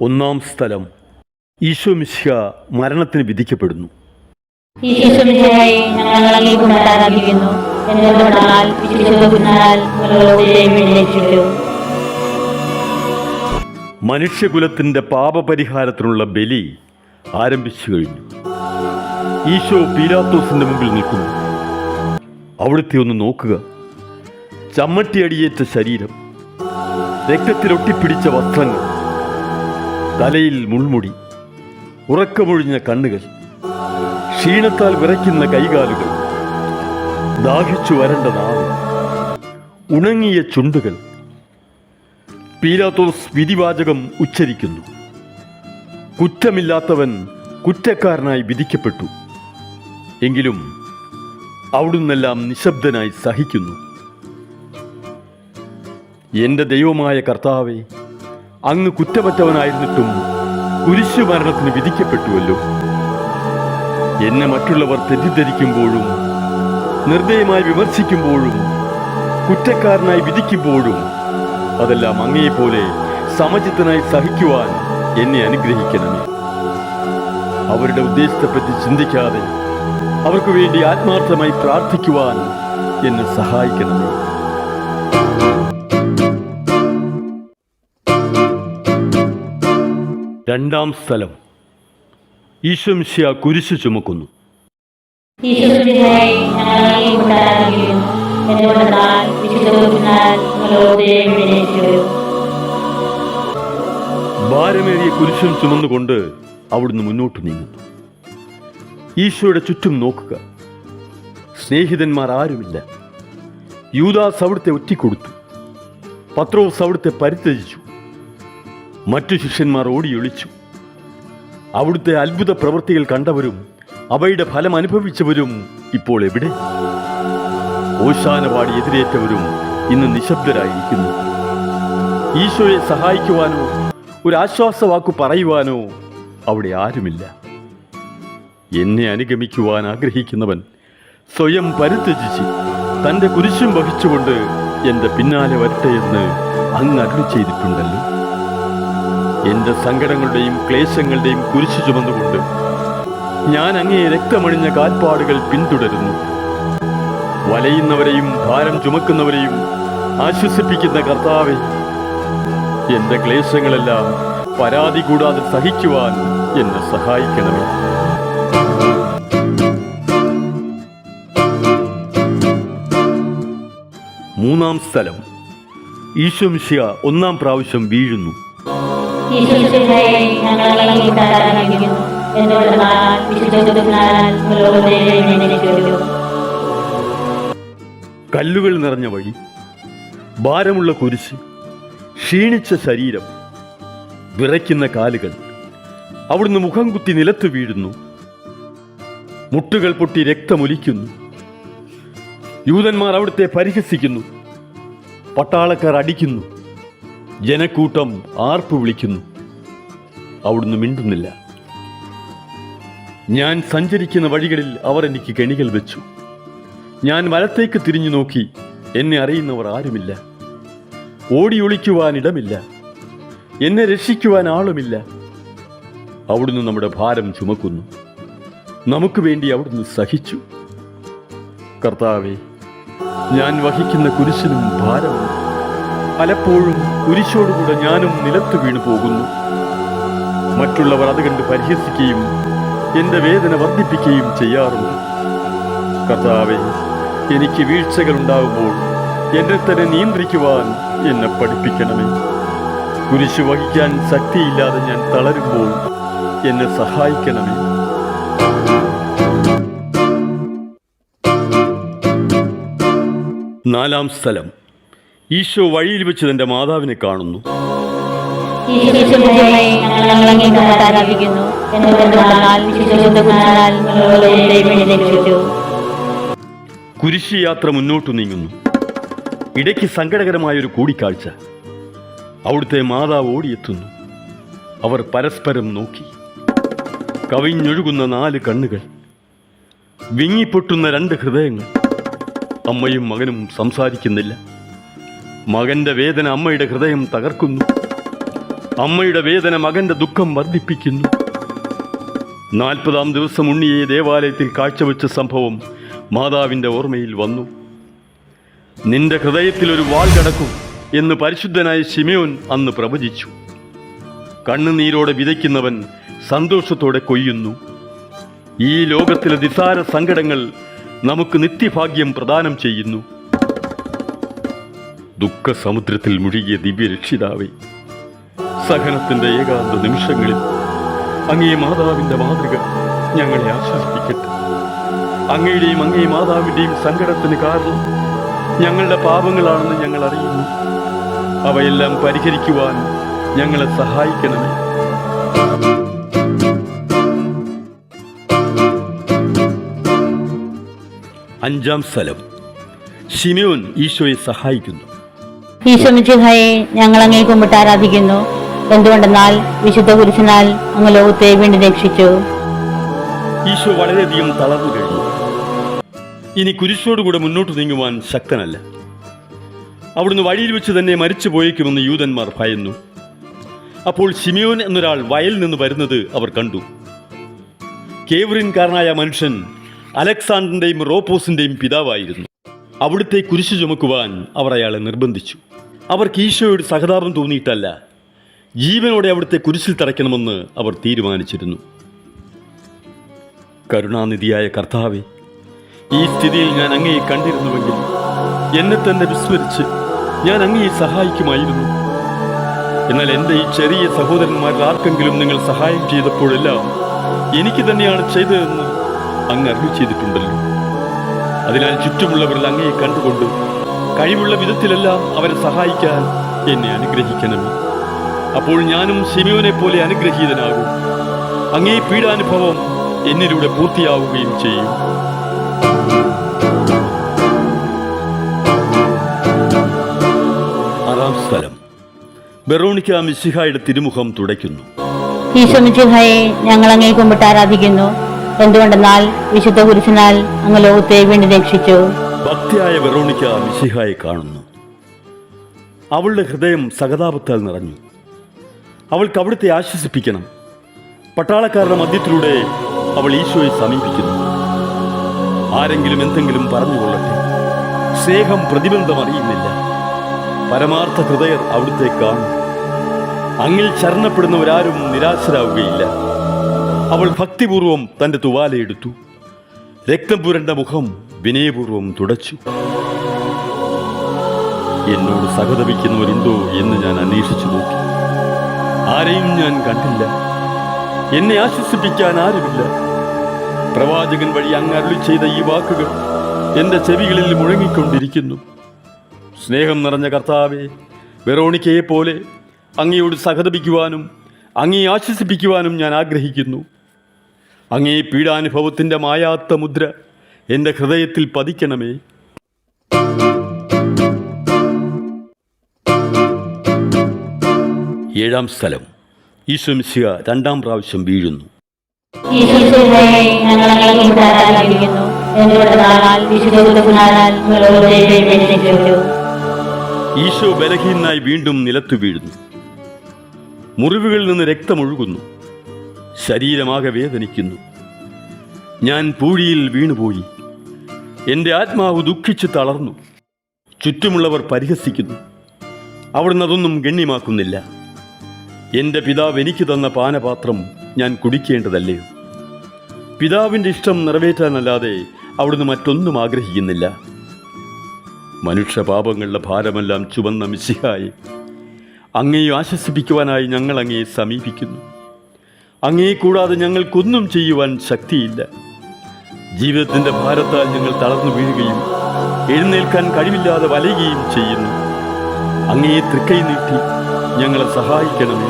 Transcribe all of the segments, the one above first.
ഒന്നാം സ്ഥലം. ഈശോ മിശിഹ മരണത്തിന് വിധിക്കപ്പെടുന്നു. മനുഷ്യകുലത്തിൻ്റെ പാപപരിഹാരത്തിനുള്ള ബലി ആരംഭിച്ചു കഴിഞ്ഞു. ഈശോ പീലാത്തോസിന്റെ മുമ്പിൽ നിൽക്കുന്നു. അവിടുത്തെ ഒന്ന് നോക്കുക. ചമ്മട്ടിയടിയേറ്റ ശരീരം, രക്തത്തിലൊട്ടിപ്പിടിച്ച വസ്ത്രങ്ങൾ, തലയിൽ മുൾമുടി, ഉറക്കമൊഴിഞ്ഞ കണ്ണുകൾ, ക്ഷീണത്താൽ വിറയ്ക്കുന്ന കൈകാലുകൾ, ദാഹിച്ചു വരണ്ട നാവ്, ഉണങ്ങിയ ചുണ്ടുകൾ. പീലാത്തോസ് വിധിവാചകം ഉച്ചരിക്കുന്നു. കുറ്റമില്ലാത്തവൻ കുറ്റക്കാരനായി വിധിക്കപ്പെട്ടു. എങ്കിലും അവിടുന്നെല്ലാം നിശബ്ദനായി സഹിക്കുന്നു. എൻ്റെ ദൈവമായ കർത്താവേ, അങ്ങ് കുറ്റമറ്റവനായിരുന്നിട്ടും കുരിശുമരണത്തിന് വിധിക്കപ്പെട്ടുവല്ലോ. എന്നെ മറ്റുള്ളവർ തെറ്റിദ്ധരിക്കുമ്പോഴും നിർദ്ദയമായി വിമർശിക്കുമ്പോഴും കുറ്റക്കാരനായി വിധിക്കുമ്പോഴും അതെല്ലാം അങ്ങയെപ്പോലെ സമചിത്തനായി സഹിക്കുവാൻ എന്നെ അനുഗ്രഹിക്കണമേ. അവരുടെ ഉദ്ദേശത്തെപ്പറ്റി ചിന്തിക്കാതെ അവർക്ക് വേണ്ടി ആത്മാർത്ഥമായി പ്രാർത്ഥിക്കുവാൻ എന്നെ സഹായിക്കണമേ. രണ്ടാം സ്ഥലം. ഈശോ മിശിഹ കുരിശ് ചുമക്കുന്നു. ഭാരമേറിയ കുരിശും ചുമന്നുകൊണ്ട് അവിടുന്ന് മുന്നോട്ട് നീങ്ങുന്നു. ഈശോയുടെ ചുറ്റും നോക്കുക. സ്നേഹിതന്മാർ ആരുമില്ല. യൂദാസ് അവിടുത്തെ ഒറ്റിക്കൊടുത്തു. പത്രോസ് അവിടുത്തെ പരിത്യജിച്ചു. മറ്റു ശിഷ്യന്മാർ ഓടിയൊളിച്ചു. അവിടുത്തെ അത്ഭുത പ്രവൃത്തികൾ കണ്ടവരും അവയുടെ ഫലം അനുഭവിച്ചവരും ഇപ്പോൾ എവിടെ? ഓശാന പാടി എതിരേറ്റവരും ഇന്ന് നിശബ്ദരായിരിക്കുന്നു. ഈശോയെ സഹായിക്കുവാനോ ഒരു ആശ്വാസവാക്കു പറയുവാനോ അവിടെ ആരുമില്ല. എന്നെ അനുഗമിക്കുവാൻ ആഗ്രഹിക്കുന്നവൻ സ്വയം പരിത്യജിച്ച് തൻ്റെ കുരിശും വഹിച്ചുകൊണ്ട് എൻ്റെ പിന്നാലെ വരട്ടെ എന്ന് അങ്ങ് അരുളി ചെയ്തിട്ടുണ്ടല്ലോ. എൻ്റെ സങ്കടങ്ങളുടെയും ക്ലേശങ്ങളുടെയും കുരിശു ചുമന്നുകൊണ്ട് ഞാൻ അങ്ങേ രക്തമണിഞ്ഞ കാൽപ്പാടുകൾ പിന്തുടരുന്നു. വലയുന്നവരെയും ഭാരം ചുമക്കുന്നവരെയും ആശ്വസിപ്പിക്കുന്ന കർത്താവേ, എൻ്റെ ക്ലേശങ്ങളെല്ലാം പരാതി കൂടാതെ സഹിക്കുവാൻ എന്നെ സഹായിക്കണമേ. മൂന്നാം സ്ഥലം. ഈശോ മിശിഹ ഒന്നാം പ്രാവശ്യം വീഴുന്നു. കല്ലുകൾ നിറഞ്ഞ വഴി, ഭാരമുള്ള കുരിശ്, ക്ഷീണിച്ച ശരീരം, വിറയ്ക്കുന്ന കാലുകൾ. അവിടുന്ന് മുഖം കുത്തി നിലത്ത് വീഴുന്നു. മുട്ടുകൾ പൊട്ടി രക്തമൊലിക്കുന്നു. യൂതന്മാർ അവിടുത്തെ പരിഹസിക്കുന്നു. പട്ടാളക്കാർ അടിക്കുന്നു. ജനക്കൂട്ടം ആർപ്പ് വിളിക്കുന്നു. അവിടുന്ന് മിണ്ടുന്നില്ല. ഞാൻ സഞ്ചരിക്കുന്ന വഴികളിൽ അവർ എനിക്ക് കെണികൾ വെച്ചു. ഞാൻ വലത്തേക്ക് തിരിഞ്ഞു നോക്കി. എന്നെ അറിയുന്നവർ ആരുമില്ല. ഓടി ഒളിക്കുവാൻ ഇടമില്ല. എന്നെ രക്ഷിക്കുവാൻ ആളുമില്ല. അവിടുന്ന് നമ്മുടെ ഭാരം ചുമക്കുന്നു. നമുക്ക് വേണ്ടി അവിടുന്ന് സഹിച്ചു. കർത്താവേ, ഞാൻ വഹിക്കുന്ന കുരിശിനും ഭാരമുണ്ട്. പലപ്പോഴും കുരിശോടുകൂടെ ഞാനും നിലത്ത് വീണു പോകുന്നു. മറ്റുള്ളവർ അത് കണ്ട് പരിഹസിക്കുകയും എൻ്റെ വേദന വർദ്ധിപ്പിക്കുകയും ചെയ്യാറുണ്ട്. കർത്താവേ, എനിക്ക് വീഴ്ചകൾ ഉണ്ടാകുമ്പോൾ എന്നെ തന്നെ നിയന്ത്രിക്കുവാൻ എന്നെ പഠിപ്പിക്കണമേ. കുരിശ് വഹിക്കാൻ ശക്തിയില്ലാതെ ഞാൻ തളരുമ്പോൾ എന്നെ സഹായിക്കണമേ. നാലാം സ്ഥലം. ഈശോ വഴിയിൽ വെച്ച് തൻ്റെ മാതാവിനെ കാണുന്നു. കുരിശ് യാത്ര മുന്നോട്ടു നീങ്ങുന്നു. ഇടയ്ക്ക് സങ്കടകരമായൊരു കൂടിക്കാഴ്ച. അവിടുത്തെ മാതാവ് ഓടിയെത്തുന്നു. അവർ പരസ്പരം നോക്കി. കവിഞ്ഞൊഴുകുന്ന 4 കണ്ണുകൾ, വിങ്ങിപ്പൊട്ടുന്ന 2 ഹൃദയങ്ങൾ. അമ്മയും മകനും സംസാരിക്കുന്നില്ല. മകന്റെ വേദന അമ്മയുടെ ഹൃദയം തകർക്കുന്നു. അമ്മയുടെ വേദന മകന്റെ ദുഃഖം വർദ്ധിപ്പിക്കുന്നു. 40-ാം ദിവസം ഉണ്ണിയെ ദേവാലയത്തിൽ കാഴ്ചവെച്ച സംഭവം മാതാവിൻ്റെ ഓർമ്മയിൽ വന്നു. നിന്റെ ഹൃദയത്തിൽ ഒരു വാൾ കടക്കും എന്ന് പരിശുദ്ധനായ ശിമയോൻ അന്ന് പ്രവചിച്ചു. കണ്ണുനീരോടെ വിതയ്ക്കുന്നവൻ സന്തോഷത്തോടെ കൊയ്യുന്നു. ഈ ലോകത്തിലെ നിസ്സാര സങ്കടങ്ങൾ നമുക്ക് നിത്യഭാഗ്യം പ്രദാനം ചെയ്യുന്നു. ദുഃഖസമുദ്രത്തിൽ മുഴുകിയ ദിവ്യരക്ഷിതാവേ, സഹനത്തിൻ്റെ ഏകാന്ത നിമിഷങ്ങളിൽ അങ്ങേ മാതാവിൻ്റെ മാതൃക ഞങ്ങളെ ആശ്വസിപ്പിക്കട്ടെ. അങ്ങയുടെയും അങ്ങേ മാതാവിൻ്റെയും സങ്കടത്തിന് കാരണം ഞങ്ങളുടെ പാപങ്ങളാണെന്ന് ഞങ്ങൾ അറിയുന്നു. അവയെല്ലാം പരിഹരിക്കുവാൻ ഞങ്ങളെ സഹായിക്കണമേ. അഞ്ചാം സ്ഥലം. ശിമയോൻ ഈശോയെ സഹായിക്കുന്നു. ഈശോ മിശിഹായെ ഞങ്ങൾ അങ്ങേ കുമ്പിട്ട് ആരാധിക്കുന്നു. എന്തുകൊണ്ടെന്നാൽ വിശുദ്ധ കുരിശിനാൽ അങ്ങ് ലോകത്തെ വീണ്ടും രക്ഷിച്ചു. ഈശോ വളരെയധികം തളർന്നു കഴിഞ്ഞു. ഇനി കുരിശോടുകൂടെ മുന്നോട്ട് നീങ്ങുവാൻ ശക്തനല്ല. അവിടുന്ന് വഴിയിൽ വെച്ച് തന്നെ മരിച്ചു പോയേക്കുമെന്ന് യൂതന്മാർ ഭയന്നു. അപ്പോൾ ശിമയോൻ എന്നൊരാൾ വയലിൽ നിന്ന് വരുന്നത് അവർ കണ്ടു. കേവറിൻകാരനായ മനുഷ്യൻ അലക്സാണ്ടറിൻ്റെയും റോപ്പോസിൻ്റെയും പിതാവായിരുന്നു. അവിടുത്തെ കുരിശ് ചുമക്കുവാൻ അവർ അയാളെ നിർബന്ധിച്ചു. അവർക്ക് ഈശോയോട് സഹതാപം തോന്നിയിട്ടല്ല, ജീവനോടെ അവിടുത്തെ കുരിശിൽ തറയ്ക്കണമെന്ന് അവർ തീരുമാനിച്ചിരുന്നു. കരുണാനിധിയായ കർത്താവേ, ഈ സ്ഥിതിയിൽ ഞാൻ അങ്ങയെ കണ്ടിരുന്നുവെങ്കിൽ എന്നെ തന്നെ വിസ്മരിച്ച് ഞാൻ അങ്ങയെ സഹായിക്കുമായിരുന്നു. എന്നാൽ എൻ്റെ ഈ ചെറിയ സഹോദരന്മാരിൽ ആർക്കെങ്കിലും നിങ്ങൾ സഹായം ചെയ്തപ്പോഴെല്ലാം എനിക്ക് തന്നെയാണ് ചെയ്തതെന്ന് അങ്ങ് അരുളി ചെയ്തിട്ടുണ്ടല്ലോ. അതിനാൽ ചുറ്റുമുള്ളവരിൽ അങ്ങയെ കണ്ടുകൊണ്ട് കഴിവുള്ള വിധത്തിലെല്ലാം അവരെ സഹായിക്കാൻ എന്നെ അനുഗ്രഹിക്കണമേ. അപ്പോൾ ഞാനും ശിമയോനെ പോലെ അനുഗ്രഹീതനാകും. അങ്ങേ പീഡാനുഭവം എന്നിലൂടെ പൂർത്തിയാവുകയും ചെയ്യും. ആറാം സ്ഥലം. വെറോണിക്ക മിശിഹായുടെ തിരുമുഖം തുടയ്ക്കുന്നു. ഈശോ മിശിഹായെ ഞങ്ങൾ അങ്ങേ കുമ്പിട്ട് ആരാധിക്കുന്നു. എന്തുകൊണ്ടെന്നാൽ വിശുദ്ധ കുരിശിനാൽ അങ്ങ് ലോകത്തെ വീണ്ടും രക്ഷിച്ചു. ഭക്തിയായ വെറോണിക്ക മിശിഹായെ കാണുന്നു. അവളുടെ ഹൃദയം സഹതാപത്താൽ നിറഞ്ഞു. അവൾക്ക് അവിടുത്തെ ആശ്വസിപ്പിക്കണം. പട്ടാളക്കാരുടെ മധ്യത്തിലൂടെ അവൾ ഈശോയെ സമീപിക്കുന്നു. ആരെങ്കിലും എന്തെങ്കിലും പറഞ്ഞുകൊള്ളട്ടെ, സ്നേഹം പ്രതിബന്ധം അറിയുന്നില്ല. പരമാർത്ഥ ഹൃദയർ അവിടുത്തെ കാണും. അങ്ങിൽ ശരണപ്പെടുന്നവരാരും നിരാശരാവുകയില്ല. അവൾ ഭക്തിപൂർവം തൻ്റെ തുവാലയെടുത്തു. രക്തം പുരണ്ട മുഖം വിനയപൂർവം തുടച്ചു. എന്നോട് സഹതപിക്കുന്നവരുണ്ടോ എന്ന് ഞാൻ അന്വേഷിച്ചു നോക്കി. ആരെയും ഞാൻ കണ്ടില്ല. എന്നെ ആശ്വസിപ്പിക്കാൻ ആരുമില്ല. പ്രവാചകൻ വഴി അങ്ങ് അരുളി ചെയ്ത ഈ വാക്കുകൾ എൻ്റെ ചെവികളിൽ മുഴങ്ങിക്കൊണ്ടിരിക്കുന്നു. സ്നേഹം നിറഞ്ഞ കർത്താവേ, വെറോണിക്കയെ പോലെ അങ്ങയോട് സഹതപിക്കുവാനും അങ്ങയെ ആശ്വസിപ്പിക്കുവാനും ഞാൻ ആഗ്രഹിക്കുന്നു. അങ്ങേ പീഡാനുഭവത്തിൻ്റെ മായാത്ത മുദ്ര എൻ്റെ ഹൃദയത്തിൽ പതിക്കണമേ. ഏഴാം സ്ഥലം. ഈശോ മിശിഹ രണ്ടാം പ്രാവശ്യം വീഴുന്നു. ഈശോ ബലഹീനായി വീണ്ടും നിലത്തു വീഴുന്നു. മുറിവുകളിൽ നിന്ന് രക്തമൊഴുകുന്നു. ശരീരമാകെ വേദനിക്കുന്നു. ഞാൻ പൂഴിയിൽ വീണുപോയി. എൻ്റെ ആത്മാവ് ദുഃഖിച്ച് തളർന്നു. ചുറ്റുമുള്ളവർ പരിഹസിക്കുന്നു. അവിടുന്ന് അതൊന്നും ഗണ്യമാക്കുന്നില്ല. എൻ്റെ പിതാവ് എനിക്ക് തന്ന പാനപാത്രം ഞാൻ കുടിക്കേണ്ടതല്ലയോ? പിതാവിൻ്റെ ഇഷ്ടം നിറവേറ്റാനല്ലാതെ അവിടുന്ന് മറ്റൊന്നും ആഗ്രഹിക്കുന്നില്ല. മനുഷ്യപാപങ്ങളുടെ ഭാരമെല്ലാം ചുമന്ന മിശിഹായെ, അങ്ങയെ ആശ്വസിപ്പിക്കുവാനായി ഞങ്ങൾ അങ്ങയെ സമീപിക്കുന്നു. അങ്ങയെ കൂടാതെ ഞങ്ങൾക്കൊന്നും ചെയ്യുവാൻ ശക്തിയില്ല. ജീവിതത്തിൻ്റെ ഭാരത്താൽ ഞങ്ങൾ തളർന്നു വീഴുകയും എഴുന്നേൽക്കാൻ കഴിവില്ലാതെ വലയുകയും ചെയ്യുന്നു. അങ്ങയെ തൃക്കൈ നീട്ടി ഞങ്ങളെ സഹായിക്കണമേ.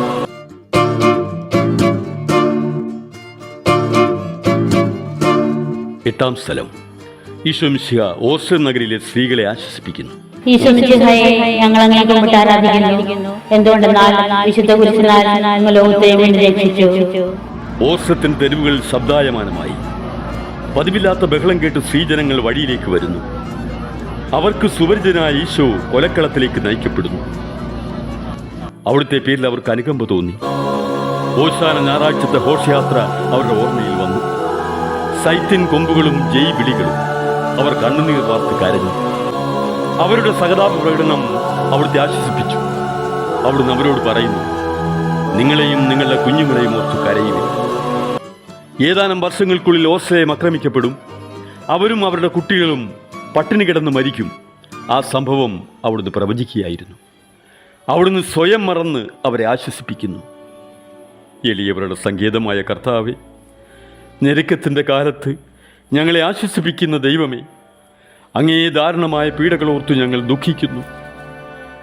എട്ടാം സ്ഥലം. ഈശോ മിശിഹ ഓർശ്ര നഗരിലെ സ്ത്രീകളെ ആശ്വസിപ്പിക്കുന്നു. ഈശോ മിശിഹായെ ഞങ്ങൾ അങ്ങേ കുമ്പിട്ട് ആരാധിക്കുന്നു. എന്തുകൊണ്ടെന്നാൽ വിശുദ്ധ കുരിശിനാൽ അങ്ങ് ലോകത്തെ വീണ്ടും രക്ഷിച്ചു. ഓർശ്രത്തിൻ തെരുവുകൾ ശബ്ദായമാനമായി. പതിവില്ലാത്ത ബഹളം കേട്ട് സ്ത്രീജനങ്ങൾ വഴിയിലേക്ക് വരുന്നു. അവർക്ക് സുപരിചിതനായ ഈശോ കൊലക്കളത്തിലേക്ക് നയിക്കപ്പെടുന്നു. അവിടുത്തെ പേരിൽ അവർക്ക് അനുകമ്പ തോന്നി. ഓശാന ഞായറാഴ്ചത്തെ ഘോഷയാത്ര അവരുടെ ഓർമ്മയിൽ വന്നു. സൈത്യൻ കൊമ്പുകളും ജയ് വിളികളും അവർ കണ്ണുനീർ വാർത്ത് കരഞ്ഞു. അവരുടെ സഹതാപ പ്രകടനം അവിടുത്തെ ആശ്വസിപ്പിച്ചു. അവിടുന്ന് അവരോട് പറയുന്നു, നിങ്ങളെയും നിങ്ങളുടെ കുഞ്ഞുങ്ങളെയും ഓർത്ത് കരയുവിൻ. ഏതാനും വർഷങ്ങൾക്കുള്ളിൽ ഓസ്ലയം ആക്രമിക്കപ്പെടും. അവരും അവരുടെ കുട്ടികളും പട്ടിണി കിടന്ന് മരിക്കും. ആ സംഭവം അവിടുന്ന് പ്രവചിക്കുകയായിരുന്നു. അവിടുന്ന് സ്വയം മറന്ന് അവരെ ആശ്വസിപ്പിക്കുന്നു. എളിയവരുടെ സങ്കേതമായ കർത്താവേ, ഞെരുക്കത്തിൻ്റെ കാലത്ത് ഞങ്ങളെ ആശ്വസിപ്പിക്കുന്ന ദൈവമേ, അങ്ങേ ദാരുണമായ പീഡകളോർത്ത് ഞങ്ങൾ ദുഃഖിക്കുന്നു.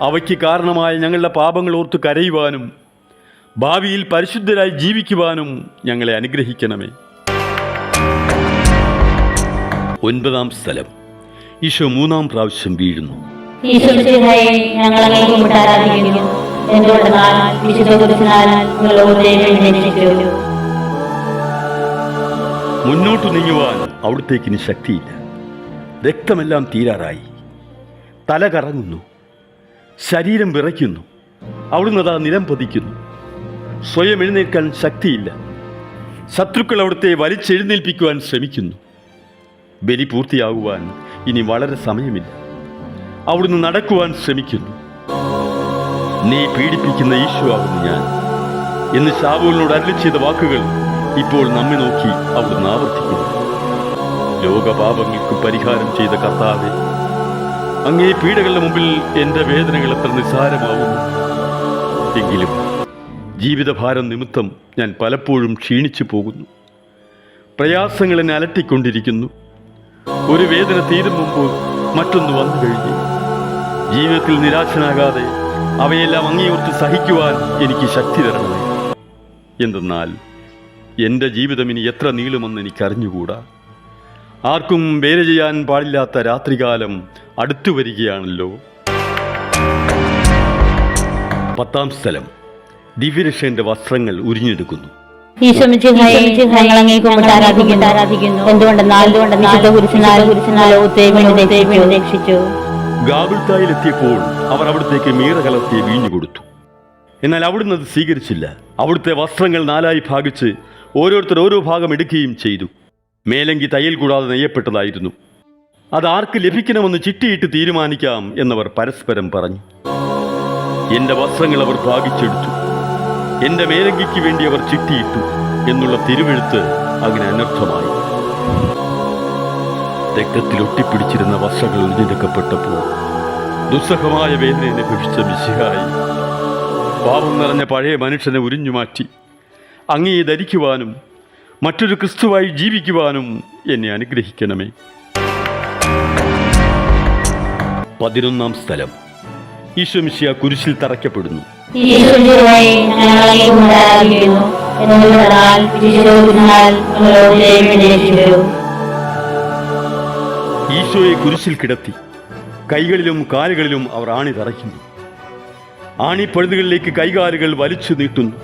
അവയ്ക്ക് കാരണമായ ഞങ്ങളുടെ പാപങ്ങളോർത്ത് കരയുവാനും ഭാവിയിൽ പരിശുദ്ധരായി ജീവിക്കുവാനും ഞങ്ങളെ അനുഗ്രഹിക്കണമേ. 9-ാം സ്ഥലം. ഈശോ 3-ാം പ്രാവശ്യം വീഴുന്നു. മുന്നോട്ടു നീങ്ങുവാൻ അവിടത്തേക്കിന് ശക്തിയില്ല. രക്തമെല്ലാം തീരാറായി. തല കറങ്ങുന്നു, ശരീരം വിറയ്ക്കുന്നു. അവിടുന്ന് അതാ നിലം പതിക്കുന്നു. സ്വയം എഴുന്നേൽക്കാൻ ശക്തിയില്ല. ശത്രുക്കൾ അവിടുത്തെ വലിച്ചെഴുന്നേൽപ്പിക്കുവാൻ ശ്രമിക്കുന്നു. ബലി പൂർത്തിയാകുവാൻ ഇനി വളരെ സമയമില്ല. അവിടുന്ന് നടക്കുവാൻ ശ്രമിക്കുന്നു. നീ പീഡിപ്പിക്കുന്ന ഈശോ ആകുന്നു ഞാൻ എന്ന് ശാവൂലിനോട് അരുളി ചെയ്ത വാക്കുകൾ ഇപ്പോൾ നമ്മെ നോക്കി അവിടുന്ന് ആവർത്തിക്കുന്നു. ലോകപാപങ്ങൾക്ക് പരിഹാരം ചെയ്ത കർത്താവേ, അങ്ങേ പീഡകളുടെ മുമ്പിൽ എൻ്റെ വേദനകൾ എത്ര നിസ്സാരമാവുന്നു. എങ്കിലും ജീവിതഭാരം നിമിത്തം ഞാൻ പലപ്പോഴും ക്ഷീണിച്ചു പോകുന്നു. പ്രയാസങ്ങൾ എന്നെ അലട്ടിക്കൊണ്ടിരിക്കുന്നു. ഒരു വേദന തീരും മുമ്പ് മറ്റൊന്ന് വന്നു കഴിഞ്ഞു. ജീവിതത്തിൽ നിരാശനാകാതെ അവയെല്ലാം അങ്ങേയോർത്ത് സഹിക്കുവാൻ എനിക്ക് ശക്തി തരണമേ. എന്തെന്നാൽ എൻ്റെ ജീവിതം ഇനി എത്ര നീളുമെന്ന് എനിക്കറിഞ്ഞുകൂടാ. ആർക്കും വേല ചെയ്യാൻ പാടില്ലാത്ത രാത്രികാലം അടുത്തു വരികയാണല്ലോ. 10-ാം സ്ഥലം. ദിവ്യരക്ഷന്റെ വസ്ത്രങ്ങൾ ഉരിഞ്ഞെടുക്കുന്നു. ഗാഗുൽത്തായിലെത്തിയപ്പോൾ അവർ അവിടത്തേക്ക് മീറ കലർത്തി വീഞ്ഞു കൊടുത്തു. എന്നാൽ അവിടുന്ന് അത് സ്വീകരിച്ചില്ല. അവിടുത്തെ വസ്ത്രങ്ങൾ 4ആയി ഭാഗിച്ച് ഓരോരുത്തർ ഓരോ ഭാഗം എടുക്കുകയും ചെയ്തു. മേലങ്കി തയ്യൽ കൂടാതെ നെയ്യപ്പെട്ടതായിരുന്നു. അത് ആർക്ക് ലഭിക്കണമെന്ന് ചിട്ടിയിട്ട് തീരുമാനിക്കാം എന്നവർ പരസ്പരം പറഞ്ഞു. എൻ്റെ വസ്ത്രങ്ങൾ അവർ ഭാഗിച്ചെടുത്തു, എൻ്റെ മേലങ്കിക്ക് വേണ്ടി അവർ ചിട്ടിയിട്ടു എന്നുള്ള തിരുവെഴുത്ത് അങ്ങനെ അനർത്ഥമായി. രക്തത്തിൽ ഒട്ടിപ്പിടിച്ചിരുന്ന വസ്ത്രങ്ങൾ ഉരിഞ്ഞെടുക്കപ്പെട്ടപ്പോൾ ദുസ്സഹമായ വേദന അനുഭവിച്ച മിശിഹായി, പാപം നിറഞ്ഞ പഴയ മനുഷ്യനെ ഉരിഞ്ഞുമാറ്റി അങ്ങയെ ധരിക്കുവാനും മറ്റൊരു ക്രിസ്തുവായി ജീവിക്കുവാനും എന്നെ അനുഗ്രഹിക്കണമേ. 11-ാം സ്ഥലം. ഈശോ മിശിഹ കുരിശിൽ തറയ്ക്കപ്പെടുന്നു. ഈശോയെ കുരിശിൽ കിടത്തി കൈകളിലും കാലുകളിലും അവർ ആണി തറയ്ക്കുന്നു. ആണിപ്പഴുതുകളിലേക്ക് കൈകാലുകൾ വലിച്ചു നീട്ടുന്നു.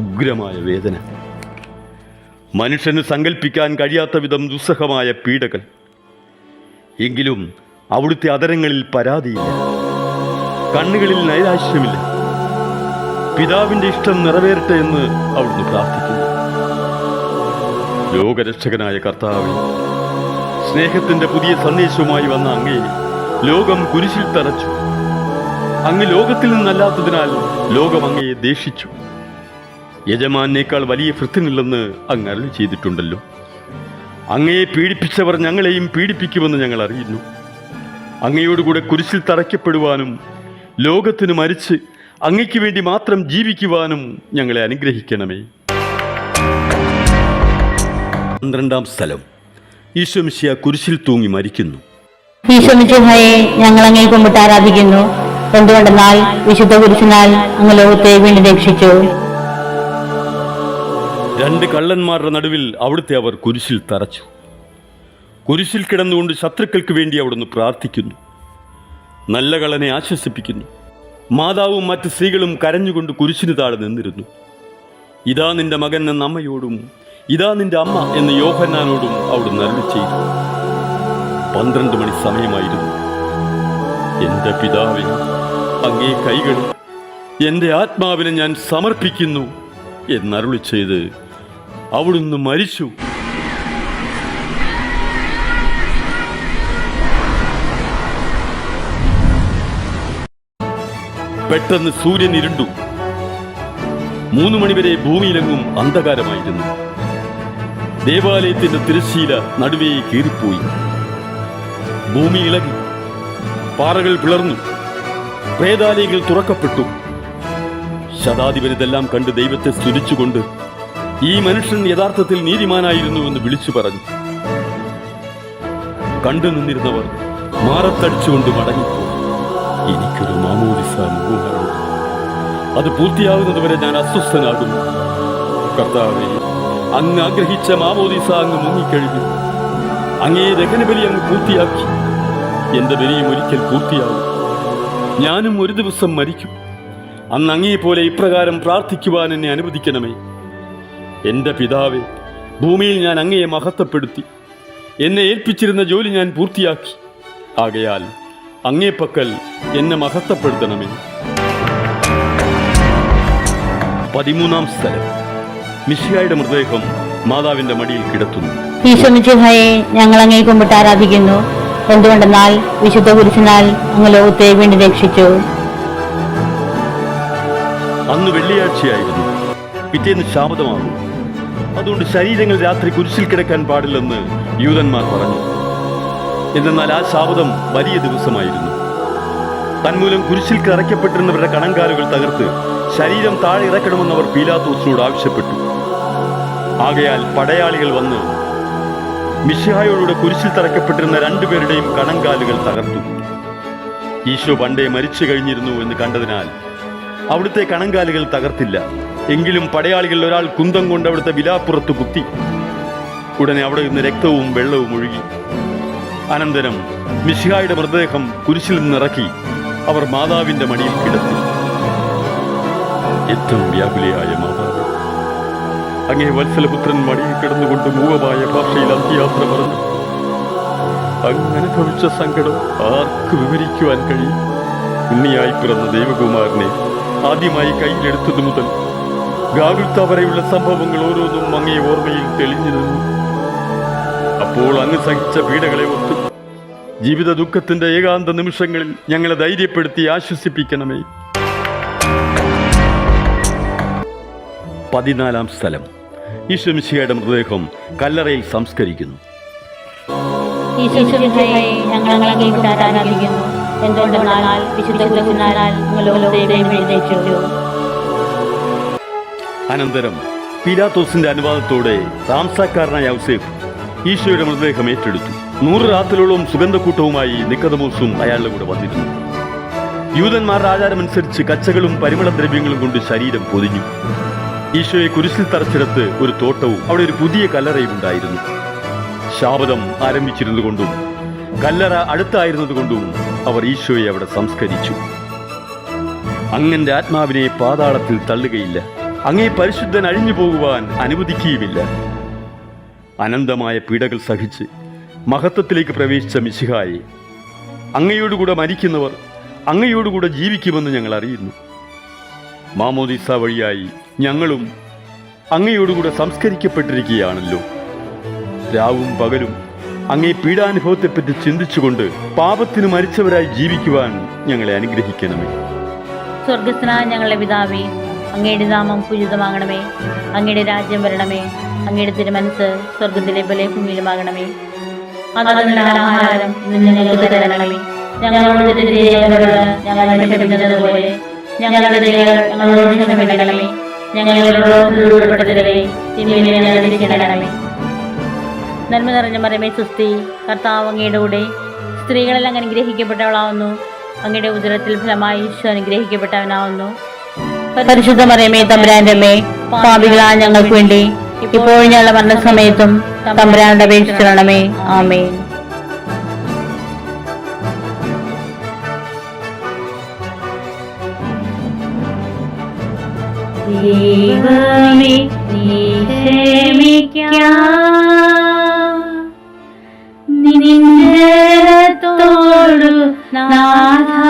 ഉഗ്രമായ വേദന, മനുഷ്യന് സങ്കല്പിക്കാൻ കഴിയാത്ത വിധം ദുസ്സഹമായ പീഡകൾ. എങ്കിലും അവിടുത്തെ അധരങ്ങളിൽ പരാതിയില്ല, കണ്ണുകളിൽ നൈരാശ്യമില്ല. പിതാവിൻ്റെ ഇഷ്ടം നിറവേറട്ടെ എന്ന് അവിടുന്ന് പ്രാർത്ഥിക്കുന്നു. ലോകരക്ഷകനായ കർത്താവേ, സ്നേഹത്തിൻ്റെ പുതിയ സന്ദേശവുമായി വന്ന അങ്ങയെ ലോകം കുരിശിൽ തറച്ചു. അങ്ങ് ലോകത്തിൽ നിന്നല്ലാത്തതിനാൽ ലോകം അങ്ങയെ ദേഷിച്ചു. യജമാനേക്കാൾ വലിയ ഭൃത്യനില്ലെന്ന് അങ്ങ് അരുളി ചെയ്തിട്ടുണ്ടല്ലോ. അങ്ങയെ പീഡിപ്പിച്ചവർ ഞങ്ങളെയും പീഡിപ്പിക്കുമെന്ന് ഞങ്ങൾ അറിയുന്നു. അങ്ങയോടുകൂടെ കുരിശിൽ തറയ്ക്കപ്പെടുവാനും ലോകത്തിന് മരിച്ച് അങ്ങയ്ക്ക് വേണ്ടി മാത്രം ജീവിക്കുവാനും ഞങ്ങളെ അനുഗ്രഹിക്കണമേ. 12-ാം സ്ഥലം. ഈശോ മിശിഹ കുരിശിൽ തൂങ്ങി മരിക്കുന്നു. ഈശോ മിശിഹായെ ഞങ്ങൾ അങ്ങേ കുമ്പിട്ട് ആരാധിക്കുന്നു. എന്തുകൊണ്ടെന്നാൽ വിശുദ്ധ കുരിശിനാൽ അങ്ങ് ലോകത്തെ വീണ്ടും രക്ഷിച്ചു. 2 കള്ളന്മാരുടെ നടുവിൽ അവിടുത്തെ അവർ കുരിശിൽ തറച്ചു. കുരിശിൽ കിടന്നുകൊണ്ട് ശത്രുക്കൾക്ക് വേണ്ടി അവിടുന്ന് പ്രാർത്ഥിക്കുന്നു. നല്ല കള്ളനെ ആശ്വസിപ്പിക്കുന്നു. മാതാവും മറ്റ് സ്ത്രീകളും കരഞ്ഞുകൊണ്ട് കുരിശിന് താഴെ നിന്നിരുന്നു. ഇതാ നിന്റെ മകൻ എന്ന അമ്മയോടും ഇതാ നിന്റെ അമ്മ എന്ന് യോഹന്നാനോടും അവിടുന്ന് അരുളി ചെയ്തു. 12 മണി സമയമായിരുന്നു. എൻ്റെ പിതാവേ, അങ്ങേ കൈകളിൽ എൻ്റെ ആത്മാവിനെ ഞാൻ സമർപ്പിക്കുന്നു എന്നരുളി ചെയ്ത് അവിടുന്ന് മരിച്ചു. പെട്ടെന്ന് സൂര്യൻ ഇരുണ്ടു. 3 മണിവരെ ഭൂമിയിലെങ്ങും അന്ധകാരമായിരുന്നു. ദേവാലയത്തിന്റെ തിരശ്ശീല നടുവേ കീറിപ്പോയി. ഭൂമി ഇളകി, പാറകൾ പിളർന്നു, പ്രേതാലയങ്ങൾ തുറക്കപ്പെട്ടു. ശതാധിപനിതെല്ലാം കണ്ട് ദൈവത്തെ സ്തുതിച്ചുകൊണ്ട് ഈ മനുഷ്യൻ യഥാർത്ഥത്തിൽ നീതിമാനായിരുന്നു എന്ന് വിളിച്ചു പറഞ്ഞു. കണ്ടു നിന്നിരുന്നവർ മാറത്തടിച്ചുകൊണ്ട് മടങ്ങിപ്പോയി. എനിക്കൊരു മാമോദിസ മുഖമാണ്, അത് പൂർത്തിയാകുന്നതുവരെ ഞാൻ അസ്വസ്ഥനാകുന്നു. കർത്താവേ, അങ്ങ് ആഗ്രഹിച്ച മാമോദിസ അങ്ങ് മുങ്ങിക്കഴിഞ്ഞു. അങ്ങേ ദഹനബലി അങ്ങ് പൂർത്തിയാക്കി. എന്റെ ബലിയും ഒരിക്കൽ പൂർത്തിയാകും. ഞാനും ഒരു ദിവസം മരിക്കും. അന്ന് അങ്ങേപോലെ ഇപ്രകാരം പ്രാർത്ഥിക്കുവാൻ എന്നെ അനുവദിക്കണമേ. എന്റെ പിതാവേ, ഭൂമിയിൽ ഞാൻ അങ്ങയെ മഹത്വപ്പെടുത്തി. എന്നെ ഏൽപ്പിച്ചിരുന്ന ജോലി ഞാൻ പൂർത്തിയാക്കി. ആകയാൽ അങ്ങേപ്പക്കൽ എന്നെ മഹത്വപ്പെടുത്തണമേ. 13-ാം സ്ഥലം. മിശിഹായുടെ മൃതദേഹം മാതാവിന്റെ മടിയിൽ കിടത്തുന്നു. ഈശോ മിശിഹായെ ഞങ്ങൾ അങ്ങേ കുമ്പിട്ട് ആരാധിക്കുന്നു. എന്തുകൊണ്ടെന്നാൽ വിശുദ്ധ കുരിശിനാൽ അങ്ങ് ലോകത്തെ വീണ്ടും രക്ഷിച്ചു. അന്ന് വെള്ളിയാഴ്ചയായിരുന്നു. പിറ്റേന്ന് ശാബതമാകും. അതുകൊണ്ട് ശരീരങ്ങൾ രാത്രി കുരിശിൽ കിടക്കാൻ പാടില്ലെന്ന് യൂതന്മാർ പറഞ്ഞു. എന്നാൽ ആ ശാബതം വലിയ ദിവസമായിരുന്നു. തന്മൂലം കുരിശിൽ കറയ്ക്കപ്പെട്ടിരുന്നവരുടെ കണങ്കാലുകൾ തകർത്ത് ശരീരം താഴെ ഇറക്കണമെന്ന് അവർ പീലാത്തോസിനോട് ആവശ്യപ്പെട്ടു. ആകയാൽ പടയാളികൾ വന്ന് മിശിഹായോടുകൂടെ കുരിശിൽ തറയ്ക്കപ്പെട്ടിരുന്ന 2 പേരുടെയും കണങ്കാലുകൾ തകർത്തു. ഈശോ പണ്ടേ മരിച്ചു കഴിഞ്ഞിരുന്നു എന്ന് കണ്ടതിനാൽ അവിടുത്തെ കണങ്കാലുകൾ തകർത്തില്ല. എങ്കിലും പടയാളികൾ ഒരാൾ കുന്തം കൊണ്ട് അവിടുത്തെ വിലാപ്പുറത്ത് കുത്തി. ഉടനെ അവിടെ നിന്ന് രക്തവും വെള്ളവും ഒഴുകി. അനന്തരം മിശിഹായുടെ മൃതദേഹം കുരിശിൽ നിന്നിറക്കി അവർ മാതാവിന്റെ മടിയിൽ കിടത്തി. ഏറ്റവും വ്യാകുലയായ മാതാവ്, അങ്ങേ വത്സലപുത്രൻ മടിയിൽ കിടന്നുകൊണ്ട് മൂകമായ ഭാഷയിൽ അന്ത്യയാത്ര പറഞ്ഞു. അങ്ങനെ ഭവിച്ച സങ്കടം ആർക്ക് വിവരിക്കുവാൻ കഴിയും? ഉണ്ണിയായി പിറന്ന ദൈവകുമാരനെ ആദ്യമായി കയ്യിലെടുത്തതു മുതൽ ഗാഗുൽത്ത വരെയുള്ള സംഭവങ്ങൾ ഓരോന്നും അങ്ങേ ഓർമ്മയിൽ തെളിഞ്ഞു നിന്നു. അപ്പോൾ അങ്ങ് സഹിച്ച പീഡകളെ ഓർത്ത് ജീവിത ദുഃഖത്തിന്റെ ഏകാന്ത നിമിഷങ്ങളിൽ ഞങ്ങളെ ധൈര്യപ്പെടുത്തി ആശ്വസിപ്പിക്കണമേ. 14-ാം സ്ഥലം. ഈശോ മിശിഹായുടെ മൃതദേഹം കല്ലറയിൽ സംസ്കരിക്കുന്നു. ഈശോ മിശിഹായെ ഞങ്ങൾ അങ്ങേ കുമ്പിട്ട് ആരാധിക്കുന്നു. എന്തുകൊണ്ടെന്നാൽ വിശുദ്ധ കുരിശിനാൽ അങ്ങ് ലോകത്തെ വീണ്ടും രക്ഷിച്ചു. അനന്തരം പീലാത്തോസിന്റെ അനുവാദത്തോടെ താമസക്കാരനായ ഔസേപ്പ് ഈശോയുടെ മൃതദേഹം ഏറ്റെടുത്തു. 100 രാത്രിയോളം സുഗന്ധക്കൂട്ടവുമായി നിക്കോദമോസും അയാളുടെ കൂടെ വന്നിരുന്നു. യൂതന്മാരുടെ ആചാരമനുസരിച്ച് കച്ചകളും പരിമളദ്രവ്യങ്ങളും കൊണ്ട് ശരീരം പൊതിഞ്ഞു. ഈശോയെ കുരിശിൽ തറച്ചിടത്ത് ഒരു തോട്ടവും അവിടെ ഒരു പുതിയ കല്ലറയും ഉണ്ടായിരുന്നു. ശാബതം ആരംഭിച്ചിരുന്നുകൊണ്ടും കല്ലറ അടുത്തായിരുന്നതുകൊണ്ടും അവർ ഈശോയെ അവിടെ സംസ്കരിച്ചു. അങ്ങന്റെ ആത്മാവിനെ പാതാളത്തിൽ തള്ളുകയില്ല. അങ്ങേ പരിശുദ്ധൻ അഴിഞ്ഞു പോകുവാൻ അനുവദിക്കുകയുമില്ല. അനന്തമായ പീഡകൾ സഹിച്ച് മഹത്വത്തിലേക്ക് പ്രവേശിച്ച മിശിഹായെ, അങ്ങയോടുകൂടെ മരിക്കുന്നവർ അങ്ങയോടുകൂടെ ജീവിക്കുമെന്ന് ഞങ്ങൾ അറിയുന്നു. മാമോദിസ വഴിയായി ഞങ്ങളും അങ്ങയോടുകൂടെ സംസ്കരിക്കപ്പെട്ടിരിക്കുകയാണല്ലോ. രാവും പകലും അങ്ങേ പീഡാനുഭവത്തെപ്പറ്റി ചിന്തിച്ചുകൊണ്ട് പാപത്തിന് മരിച്ചവരായി ജീവിക്കുവാൻ ഞങ്ങളെ അനുഗ്രഹിക്കണമേ. സ്വർഗസ്ഥനായ ഞങ്ങളുടെ പിതാവേ, അങ്ങയുടെ നാമം പൂജിതമാകണമേ. അങ്ങയുടെ രാജ്യം വരണമേ. അങ്ങയുടെ തിരുമനസ് സ്വർഗത്തിലെ പോലെ ഭൂമിയിലുമാകണമേ. ആഹാരം ഇന്ന് ഞങ്ങൾക്ക് തരണമേ. ഞങ്ങളോട് തെറ്റ് ചെയ്യുന്നവരോട് ഞങ്ങൾ ക്ഷമിക്കുന്നത് പോലെ ഞങ്ങളുടെ തെറ്റുകൾ ഞങ്ങളോട് ക്ഷമിക്കണമേ. ഞങ്ങളെ ഉൾപ്പെടുത്തരുതേ, തിന്മയിൽ നിന്ന് ഞങ്ങളെ രക്ഷിക്കണമേ. നന്മ നിറഞ്ഞ മറിയമേ സ്വസ്തി, കർത്താവ് അങ്ങയുടെ കൂടെ സ്ത്രീകളെല്ലാം അങ്ങ് അനുഗ്രഹിക്കപ്പെട്ടവളാവുന്നു. അങ്ങയുടെ ഉദരത്തിൽ ഫലമായി ഈശോ അനുഗ്രഹിക്കപ്പെട്ടവനാവുന്നു. പരിശുദ്ധ മറിയമേ തമ്പുരാന്റെ അമ്മേ, പാപികളായ ഞങ്ങൾക്ക് വേണ്ടി ഇപ്പോഴും ഞങ്ങളുടെ മരണസമയത്തും തമ്പുരാനോട് അപേക്ഷിച്ചിരണമേ. ആമേൻ. ദൈവമേ നീ ക്ഷമിക്കാം, നിന്റെ തോടു നാഥാ